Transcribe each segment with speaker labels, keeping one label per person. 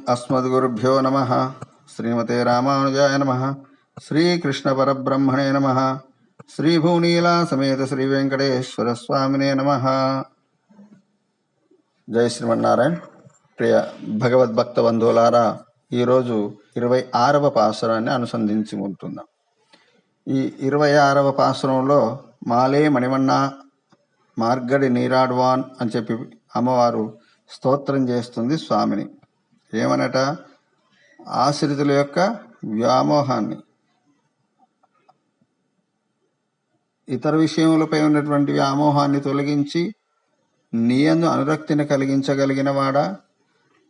Speaker 1: अस्मद्गुरुभ्यो नमः। श्रीमते रामानुजाय नमः। श्रीकृष्णपरब्रह्मणे नमः। श्रीभूनीला समेत श्री वेंकटेश्वर स्वामिने नमः। జై శ్రీమన్నారాయణ. ప్రియ భగవద్భక్త బంధువులారా, ఈరోజు 26వ పాసురాన్ని అనుసంధించి ఉంటున్నాం. ఈ 26వ పాసురంలో మాలే మణివన్న మార్గడి నీరాడ్వాన్ అని చెప్పి అమ్మవారు స్తోత్రం చేస్తుంది స్వామిని. ఏమనట? ఆశ్రితుల యొక్క వ్యామోహాన్ని, ఇతర విషయములపై ఉన్నటువంటి వ్యామోహాన్ని తొలగించి నీయందు అనురక్తిని కలిగించగలిగిన వాడా,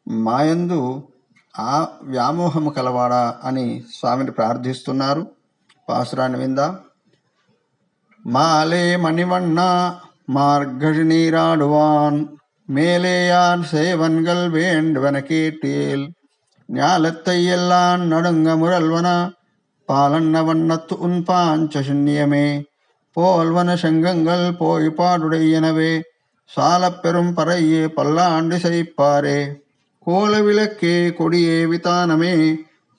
Speaker 1: మాయందు ఆ వ్యామోహము కలవాడా అని స్వామిని ప్రార్థిస్తున్నారు. పాసురాన్ని విందా. మాలే మణివన్న మార్గడి నీరాడువాన్ மேலேயார் சேவன்கள் வேண்டுவன கேட்டேல் ஞாலத்தை எல்லாம் நடுங்க முரல்வன பாலன்ன வண்ணத்து உன் பாஞ்சசன்யமே போல்வன சங்கங்கள் போய் பாடுடையனவே சாலப் பெரும் பறையே பல்லாண்டு செய்ப்பாரே கோல விளக்கே கொடியே விதானமே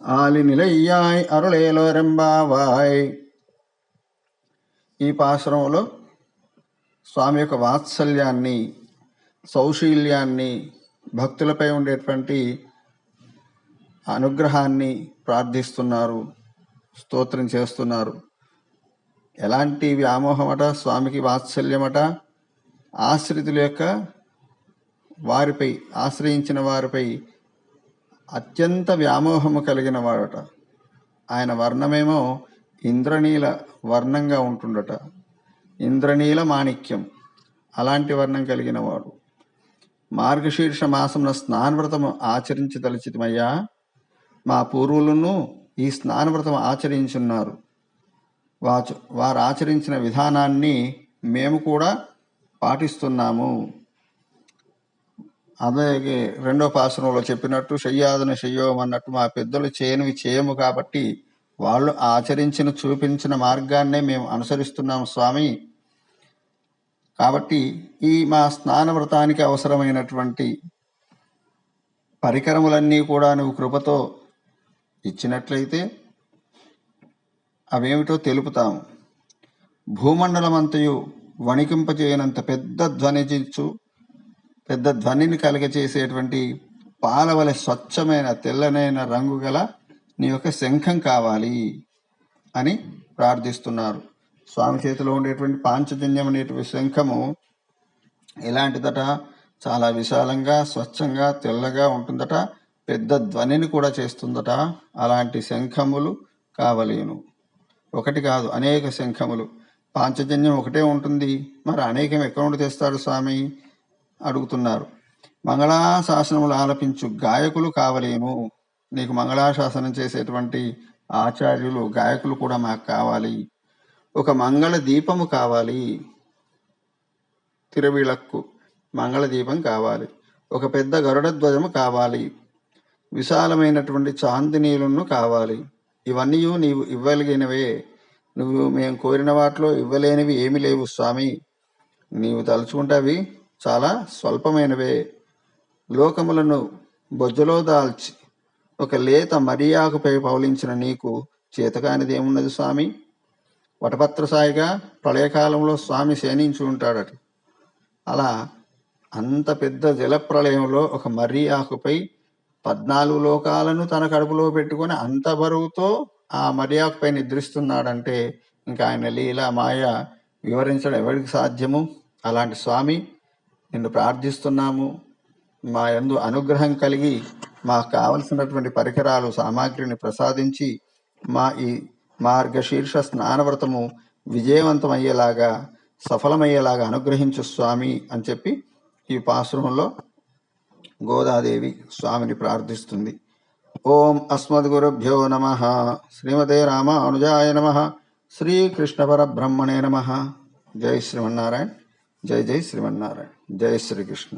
Speaker 1: ఆలి నిలయ్యాయ్ అరుళేలోరెంబావాయ్. ఈ పాసురంలో స్వామి యొక్క వాత్సల్యాన్ని, సౌశీల్యాన్ని, భక్తులపై ఉండేటువంటి అనుగ్రహాన్ని ప్రార్థిస్తున్నారు, స్తోత్రం చేస్తున్నారు. ఎలాంటి వ్యామోహమట? స్వామికి వాత్సల్యమట. ఆశ్రితుల యొక్క వారిపై, ఆశ్రయించిన వారిపై అత్యంత వ్యామోహము కలిగిన వాడట. ఆయన వర్ణమేమో ఇంద్రనీల వర్ణంగా ఉంటుండట. ఇంద్రనీల మాణిక్యం, అలాంటి వర్ణం కలిగిన వాడు. మార్గశీర్ష మాసమున స్నానవ్రతము ఆచరించదలిచితమయ్యా. మా పూర్వులను ఈ స్నానవ్రతం ఆచరించున్నారు. వారు ఆచరించిన విధానాన్ని మేము కూడా పాటిస్తున్నాము. అలాగే రెండో పాసురంలో చెప్పినట్టు శయ్యాదును శయ్యోమన్నట్టు మా పెద్దలు చేయనివి చేయము కాబట్టి వాళ్ళు ఆచరించిన, చూపించిన మార్గాన్నే మేము అనుసరిస్తున్నాము స్వామి. కాబట్టి ఈ మా స్నాన వ్రతానికి అవసరమైనటువంటి పరికరములన్నీ కూడా నువ్వు కృపతో ఇచ్చినట్లయితే అవేమిటో తెలుపుతాము. భూమండలమంతయు వణికింపచేయనంత పెద్ద ధ్వనిని కలగచేసేటువంటి పాలవలె స్వచ్ఛమైన తెల్లనైన రంగు గల నీ యొక్క శంఖం కావాలి అని ప్రార్థిస్తున్నారు. స్వామి చేతిలో ఉండేటువంటి పాంచజన్యం అనేటువంటి శంఖము ఎలాంటిదట? చాలా విశాలంగా, స్వచ్ఛంగా, తెల్లగా ఉంటుందట. పెద్ద ధ్వనిని కూడా చేస్తుందట. అలాంటి శంఖములు కావలేను. ఒకటి కాదు, అనేక శంఖములు. పాంచజన్యం ఒకటే ఉంటుంది, మరి అనేకం ఎక్కడ నుండి తెస్తాడు స్వామి అడుగుతున్నారు. మంగళాశాసనములు ఆలపించు గాయకులు కావలేను. నీకు మంగళాశాసనం చేసేటువంటి ఆచార్యులు, గాయకులు కూడా మాకు కావాలి. ఒక మంగళ దీపము కావాలి, తిరువిళక్కు మంగళ దీపం కావాలి. ఒక పెద్ద గరుడ ధ్వజము కావాలి. విశాలమైనటువంటి చాందినీలను కావాలి. ఇవన్నీ నీవు ఇవ్వగలిగినవే. మేము కోరిన వాటిలో ఇవ్వలేనివి ఏమి లేవు స్వామి. నీవు తలుచుకుంటే అవి చాలా స్వల్పమైనవే. లోకములను బొజ్జలో దాల్చి ఒక లేత మరియాకుపై పౌలించిన నీకు చేతకానిది ఏమున్నది స్వామి? వటపత్ర సాయిగా ప్రళయకాలంలో స్వామి శయనించి ఉంటాడట. అలా అంత పెద్ద జలప్రళయంలో ఒక మర్రి ఆకుపై 14 లోకాలను తన కడుపులో పెట్టుకొని అంత బరువుతో ఆ మర్రి ఆకుపై నిద్రిస్తున్నాడంటే ఇంకా ఆయన లీల, మాయ వివరించడం ఎవరికి సాధ్యము? అలాంటి స్వామి, నిన్ను ప్రార్థిస్తున్నాము. మా యందు అనుగ్రహం కలిగి మాకు కావలసినటువంటి పరికరాలు, సామాగ్రిని ప్రసాదించి మా ఈ మార్గశీర్ష స్నానవ్రతము విజయవంతమయ్యేలాగా, సఫలమయ్యేలాగా అనుగ్రహించు స్వామి అని చెప్పి ఈ పాసురంలో గోదాదేవి స్వామిని ప్రార్థిస్తుంది. ఓం అస్మద్గురుభ్యో నమః. శ్రీమతే రామానుజాయ నమః. శ్రీకృష్ణ పరబ్రహ్మణే నమః. జై శ్రీమన్నారాయణ. జై జై శ్రీమన్నారాయణ. జై శ్రీకృష్ణ.